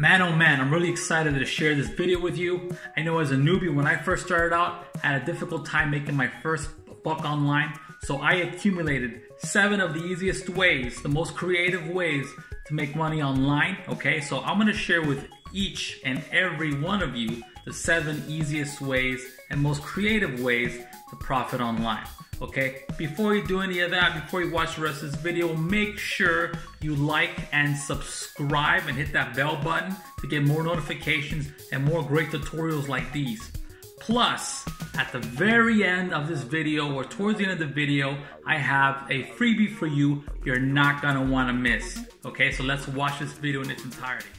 Man, oh man, I'm really excited to share this video with you. I know as a newbie, when I first started out, I had a difficult time making my first buck online. So I accumulated 7 of the easiest ways, the most creative ways to make money online, okay? So I'm gonna share with each and every one of you the 7 easiest ways and most creative ways to profit online. Okay, before you do any of that, before you watch the rest of this video, make sure you like and subscribe and hit that bell button to get more notifications and more great tutorials like these. Plus, at the very end of this video or towards the end of the video, I have a freebie for you you're not gonna wanna miss. Okay, so let's watch this video in its entirety.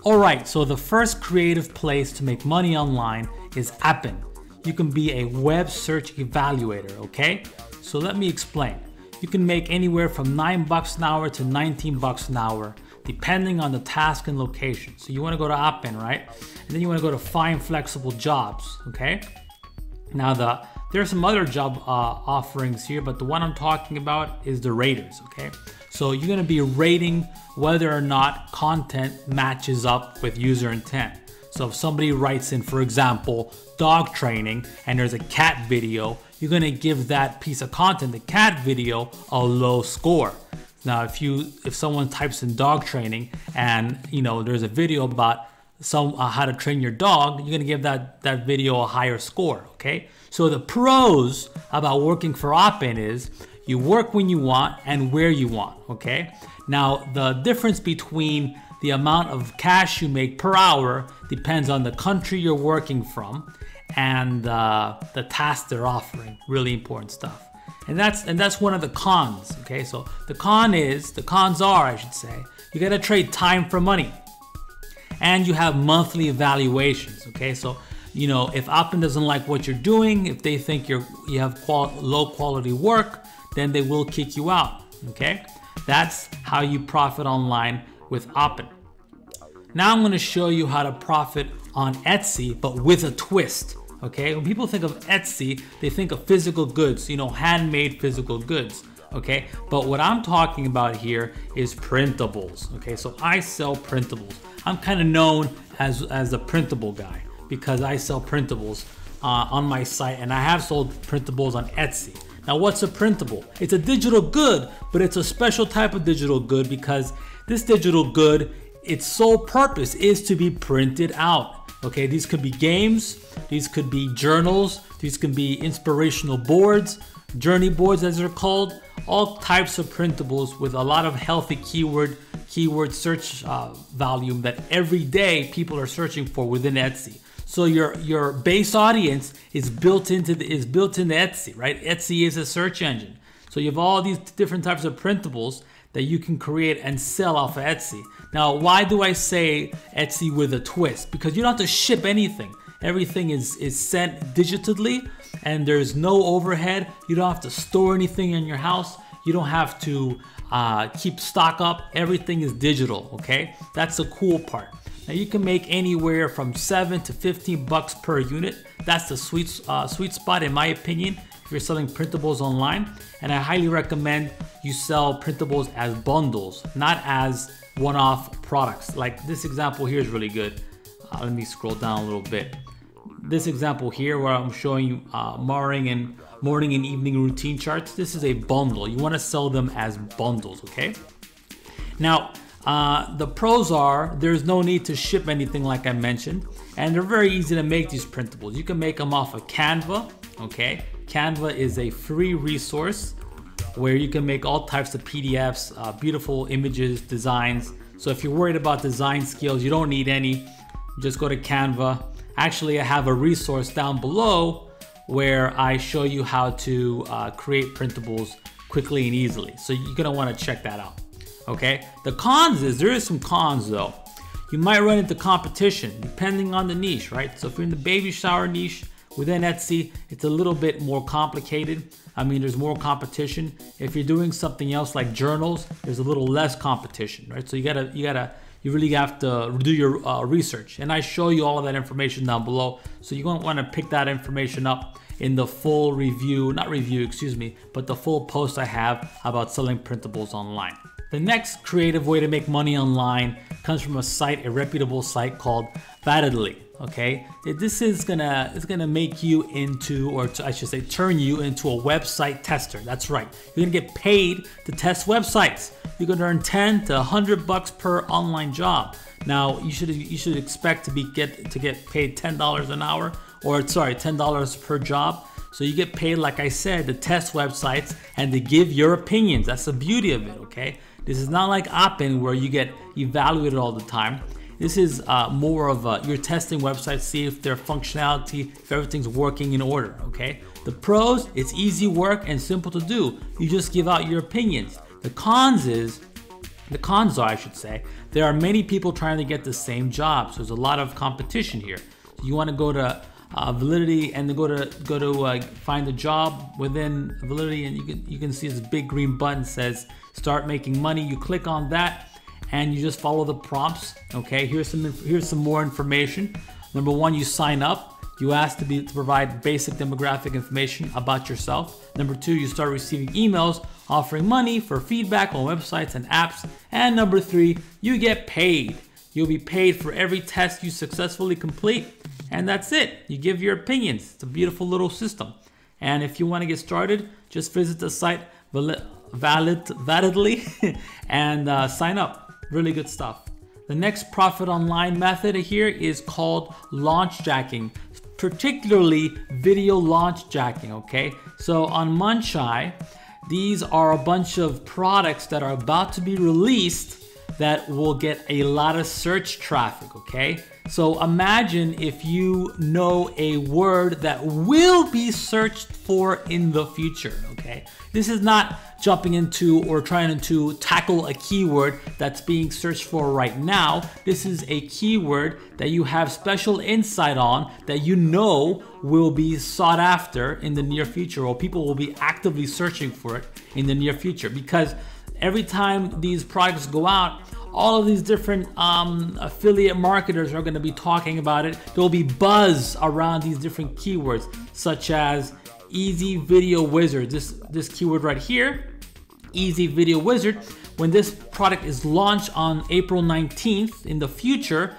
Alright, so the first creative place to make money online is apping. You can be a web search evaluator, okay? So let me explain. You can make anywhere from $9 an hour to $19 an hour, depending on the task and location. So you wanna go to Appin, right? And then you wanna go to find flexible jobs, okay? Now there are some other job offerings here, but the one I'm talking about is the raters, okay? So you're gonna be rating whether or not content matches up with user intent. So if somebody writes in, for example, dog training, and there's a cat video, you're gonna give that piece of content, the cat video, a low score. Now, if someone types in dog training and there's a video about how to train your dog, you're gonna give that video a higher score, okay? So the pros about working for Appin is you work when you want and where you want, okay? Now, the difference between the amount of cash you make per hour depends on the country you're working from and the task they're offering. Really important stuff. And that's one of the cons, okay? So the cons are, I should say, you gotta trade time for money. And you have monthly evaluations, okay? So, if Appin doesn't like what you're doing, if they think you have low quality work, then they will kick you out, okay? That's how you profit online with Appin. Now I'm going to show you how to profit on Etsy, but with a twist, okay? When people think of Etsy, they think of physical goods, handmade physical goods, okay? But what I'm talking about here is printables, okay? So I sell printables. I'm kind of known as a printable guy because I sell printables on my site, and I have sold printables on Etsy. Now, what's a printable? It's a digital good, but it's a special type of digital good because this digital good, its sole purpose is to be printed out. Okay, these could be games, these could be journals, these can be inspirational boards, journey boards as they're called, all types of printables with a lot of healthy keyword search volume that every day people are searching for within Etsy. So your base audience is built into Etsy, right? Etsy is a search engine. So you have all these different types of printables that you can create and sell off of Etsy. Now, why do I say Etsy with a twist? Because you don't have to ship anything. Everything is sent digitally and there's no overhead. You don't have to store anything in your house. You don't have to keep stock up. Everything is digital, okay? That's the cool part. Now you can make anywhere from $7 to $15 per unit. That's the sweet spot in my opinion if you're selling printables online. And I highly recommend you sell printables as bundles, not as one-off products. Like this example here is really good. Let me scroll down a little bit. This example here where I'm showing you morning and evening routine charts. This is a bundle. You want to sell them as bundles, okay? Now, the pros are there's no need to ship anything like I mentioned, and they're very easy to make these printables. You can make them off of Canva, okay? Canva is a free resource where you can make all types of PDFs, beautiful images, designs. So if you're worried about design skills, you don't need any. Just go to Canva. Actually, I have a resource down below where I show you how to create printables quickly and easily. So you're gonna wanna check that out. Okay, the cons is there is some cons though. You might run into competition depending on the niche, right? So if you're in the baby shower niche within Etsy, it's a little bit more complicated. I mean, there's more competition. If you're doing something else like journals, there's a little less competition, right? So you really have to do your research, and I show you all of that information down below. So you're gonna want to pick that information up in the full but the full post I have about selling printables online. The next creative way to make money online comes from a reputable site called Validity. Okay, this is gonna make you into, or I should say, turn you into a website tester. That's right. You're gonna get paid to test websites. You're gonna earn 10 to 100 bucks per online job. Now you should expect to get paid $10 an hour, or sorry, $10 per job. So you get paid, like I said, to test websites and to give your opinions. That's the beauty of it. Okay, this is not like Oppen where you get evaluated all the time. This is more of you're testing websites, see if their functionality, if everything's working in order, okay? The pros, it's easy work and simple to do. You just give out your opinions. The cons are, I should say, there are many people trying to get the same job. So there's a lot of competition here. So you wanna go to Validity and then go to find a job within Validity, and you can see this big green button says start making money. You click on that and you just follow the prompts. Okay, here's some more information. Number one, you sign up. You ask to provide basic demographic information about yourself. Number two, you start receiving emails offering money for feedback on websites and apps. And number three, you get paid. You'll be paid for every test you successfully complete. And that's it. You give your opinions. It's a beautiful little system. And if you want to get started, just visit the site Validly and sign up. Really good stuff. The next profit online method here is called Launchjacking, particularly video Launchjacking, okay? So on Munchai, these are a bunch of products that are about to be released that will get a lot of search traffic, okay? So imagine if you know a word that will be searched for in the future, okay? This is not jumping into or trying to tackle a keyword that's being searched for right now. This is a keyword that you have special insight on that you know will be sought after in the near future, or people will be actively searching for it in the near future, because every time these products go out, all of these different affiliate marketers are going to be talking about it. There will be buzz around these different keywords, such as Easy Video Wizard. This keyword right here, Easy Video Wizard. When this product is launched on April 19th in the future,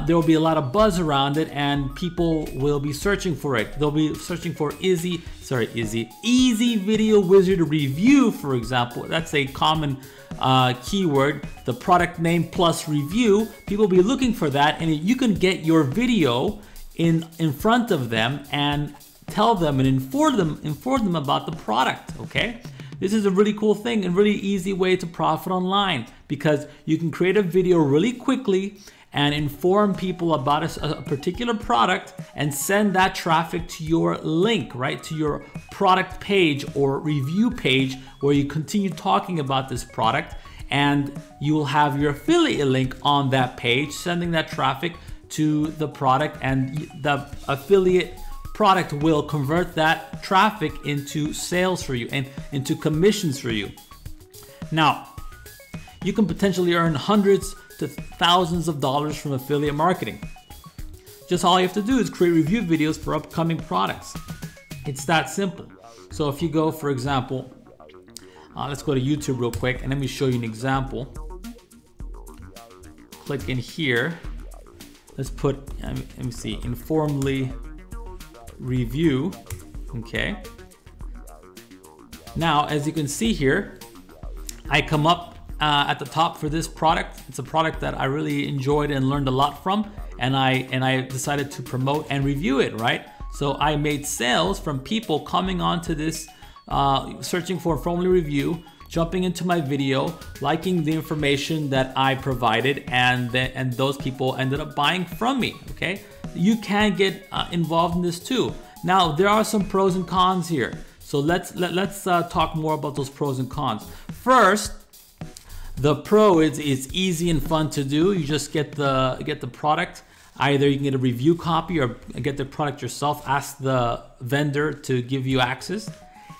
there will be a lot of buzz around it, and people will be searching for it. They'll be searching for Easy Video Wizard Review, for example. That's a common keyword. The product name plus review. People will be looking for that, and you can get your video in front of them and tell them and inform them about the product. Okay. This is a really cool thing and really easy way to profit online, because you can create a video really quickly and inform people about a particular product and send that traffic to your link, right? To your product page or review page where you continue talking about this product, and you will have your affiliate link on that page, sending that traffic to the product, and the affiliate product will convert that traffic into sales for you and into commissions for you. Now, you can potentially earn hundreds to thousands of dollars from affiliate marketing. Just all you have to do is create review videos for upcoming products. It's that simple. So if you go, for example, let's go to YouTube real quick and let me show you an example. Click in here. Let's put, let me see, informally review. Okay. Now, as you can see here, I come up at the top for this product. It's a product that I really enjoyed and learned a lot from, and I decided to promote and review it, right? So I made sales from people coming onto this, searching for informally review, jumping into my video, liking the information that I provided, and those people ended up buying from me. Okay, you can get involved in this too. Now, there are some pros and cons here, so let's talk more about those pros and cons. First, the pro is easy and fun to do. You just get the product. Either you can get a review copy or get the product yourself. Ask the vendor to give you access,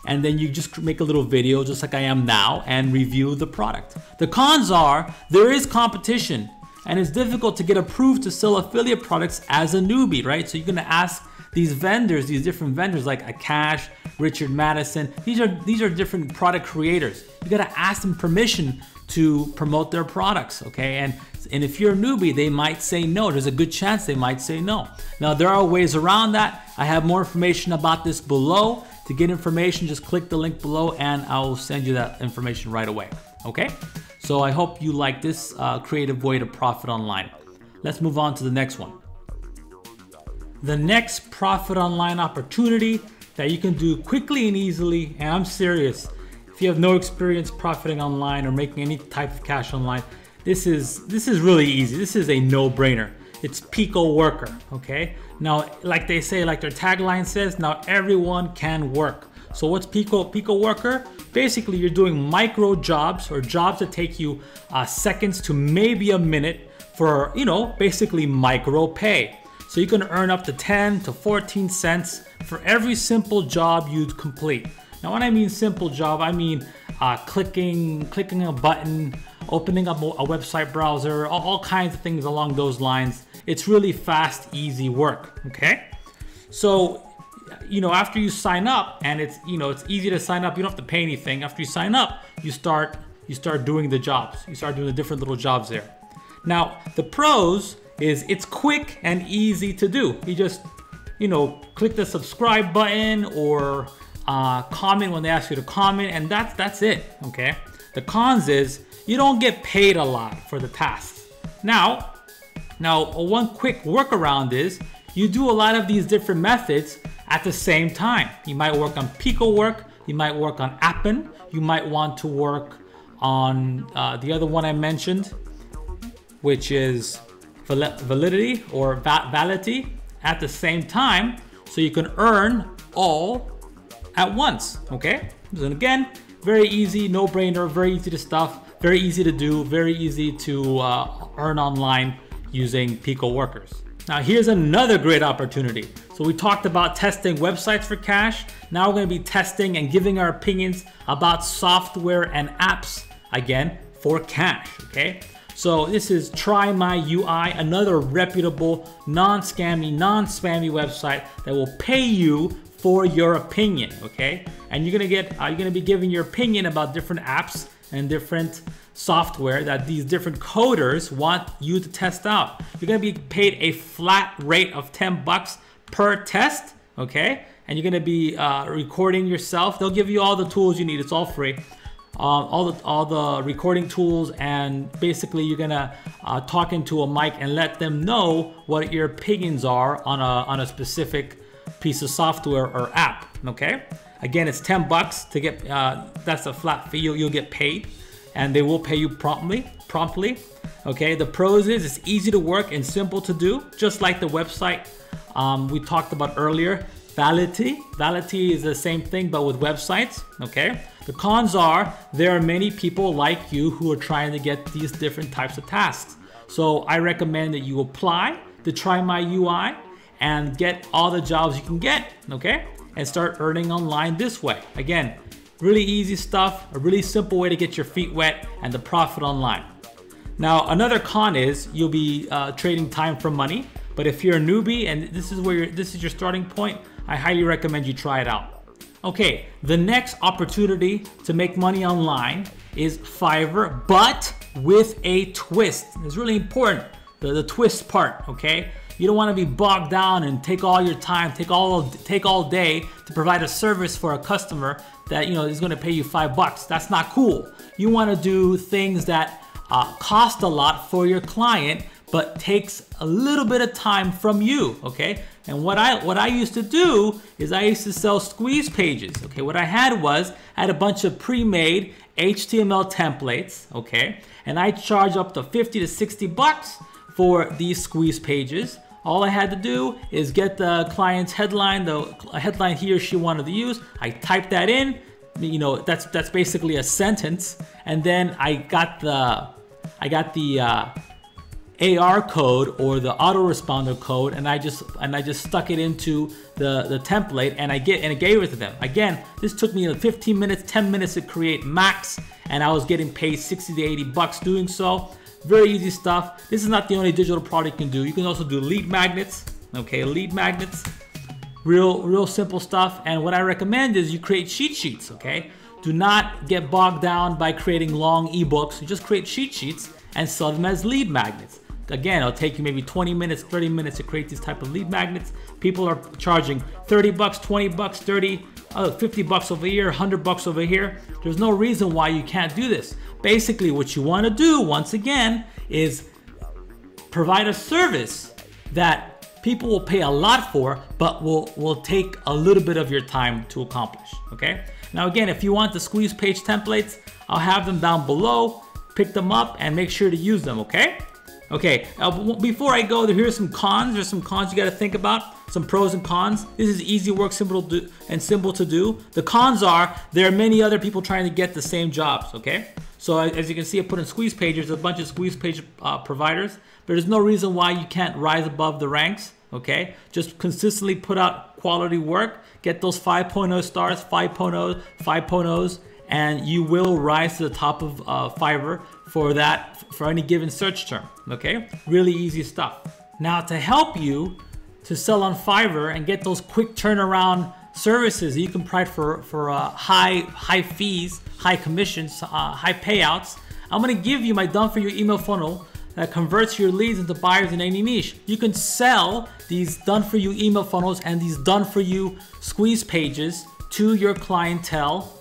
and then you just make a little video just like I am now and review the product. The cons are there is competition, and it's difficult to get approved to sell affiliate products as a newbie, right? So you're gonna ask these vendors, these different vendors like Akash, Richard Madison, these are different product creators. You gotta ask them permission to promote their products, okay? And if you're a newbie, they might say no. There's a good chance they might say no. Now, there are ways around that. I have more information about this below. To get information, just click the link below and I'll send you that information right away, okay? So I hope you like this creative way to profit online. Let's move on to the next one. The next profit online opportunity that you can do quickly and easily, and I'm serious, if you have no experience profiting online or making any type of cash online, this is really easy. This is a no-brainer. It's coworker, okay? Now, like they say, like their tagline says, now everyone can work. So what's coworker? Basically, you're doing micro jobs or jobs that take you seconds to maybe a minute for, basically micro pay. So you can earn up to 10 to 14 cents for every simple job you complete. Now, when I mean simple job, I mean clicking a button, opening up a website browser, all kinds of things along those lines. It's really fast, easy work, okay? So, after you sign up, and it's easy to sign up, you don't have to pay anything. After you sign up, you start doing the jobs. You start doing the different little jobs there. Now, the pros is it's quick and easy to do. You just, click the subscribe button or comment when they ask you to comment, and that's it, okay? The cons is you don't get paid a lot for the tasks. Now, one quick workaround is you do a lot of these different methods at the same time. You might work on PicoWork, you might work on Appen, you might want to work on the other one I mentioned, which is Validity or Validity at the same time, so you can earn all at once, okay? And again, very easy, no-brainer, very easy to stuff, very easy to do, very easy to earn online using coworkers. Now here's another great opportunity. So we talked about testing websites for cash. Now we're going to be testing and giving our opinions about software and apps, again, for cash, okay? So this is TryMyUI, another reputable, non-spammy website that will pay you for your opinion, okay? And you're gonna be giving your opinion about different apps and different software that these different coders want you to test out. You're gonna be paid a flat rate of 10 bucks per test, okay? And you're gonna be recording yourself. They'll give you all the tools you need. It's all free. All the recording tools, and basically you're gonna talk into a mic and let them know what your opinions are on a specific piece of software or app, okay? Again, it's 10 bucks to get, that's a flat fee. You'll get paid, and they will pay you promptly, okay? The pros is it's easy to work and simple to do, just like the website we talked about earlier. Validity is the same thing, but with websites, okay? The cons are there are many people like you who are trying to get these different types of tasks. So I recommend that you apply to TryMyUI and get all the jobs you can get, okay? And start earning online this way. Again, really easy stuff, a really simple way to get your feet wet and to profit online. Now, another con is you'll be trading time for money. But if you're a newbie and this is your starting point, I highly recommend you try it out. Okay, the next opportunity to make money online is Fiverr, but with a twist. It's really important, the twist part, okay? You don't want to be bogged down and take all your time, take all day to provide a service for a customer that is going to pay you $5. That's not cool. You want to do things that cost a lot for your client, but takes a little bit of time from you, okay? And what I used to do is I used to sell squeeze pages, okay? What I had a bunch of pre-made HTML templates, okay? And I charge up to 50 to 60 bucks for these squeeze pages. All I had to do is get the client's headline, the headline he or she wanted to use. I typed that in, that's basically a sentence, and then I got the AR code or the autoresponder code, and I just stuck it into the template, and I gave it to them. Again, this took me 15 minutes, 10 minutes to create max, and I was getting paid 60 to 80 bucks doing so. Very easy stuff. This is not the only digital product you can do. You can also do lead magnets, okay? Lead magnets, real simple stuff. And what I recommend is you create cheat sheets, okay? Do not get bogged down by creating long ebooks. You just create cheat sheets and sell them as lead magnets. Again, it'll take you maybe 20 minutes, 30 minutes to create these type of lead magnets. People are charging 30 bucks, 20 bucks, 30, 50 bucks over here, 100 bucks over here. There's no reason why you can't do this. Basically, what you want to do, once again, is provide a service that people will pay a lot for, but will take a little bit of your time to accomplish, okay? Now again, if you want the squeeze page templates, I'll have them down below. Pick them up and make sure to use them, okay? Okay, before I go, here's some cons. There's some cons you gotta think about, some pros and cons. This is easy work, simple to do. The cons are, there are many other people trying to get the same jobs, okay? So as you can see, I put in squeeze pages, there's a bunch of squeeze page providers, but there's no reason why you can't rise above the ranks, okay? Just consistently put out quality work, get those 5.0 stars, 5.0s, and you will rise to the top of Fiverr for any given search term, okay? Really easy stuff. Now to help you to sell on Fiverr and get those quick turnaround services that you can provide for high fees, high commissions, high payouts, I'm gonna give you my done for you email funnel that converts your leads into buyers in any niche. You can sell these done for you email funnels and these done for you squeeze pages to your clientele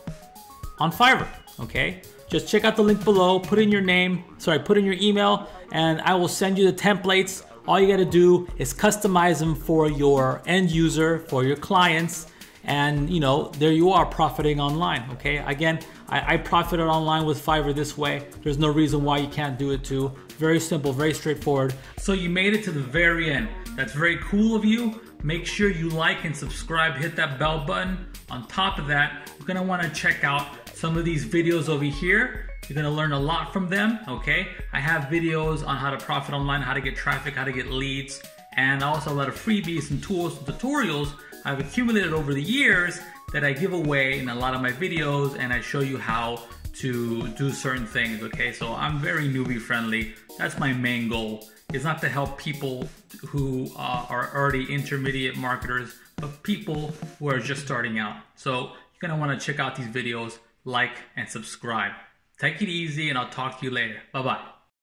on Fiverr, okay? Just check out the link below, put in your email, and I will send you the templates. All you gotta do is customize them for your end user, for your clients, and you know, there you are profiting online, okay? Again, I profited online with Fiverr this way. There's no reason why you can't do it too. Very simple, very straightforward. So you made it to the very end. That's very cool of you. Make sure you like and subscribe, hit that bell button. On top of that, you're gonna wanna check out some of these videos over here. You're gonna learn a lot from them, okay? I have videos on how to profit online, how to get traffic, how to get leads, and also a lot of freebies and tools and tutorials I've accumulated over the years that I give away in a lot of my videos, and I show you how to do certain things, okay? So I'm very newbie friendly. That's my main goal. It's not to help people who are already intermediate marketers, but people who are just starting out. So you're gonna wanna check out these videos, like and subscribe. Take it easy, and I'll talk to you later. Bye-bye.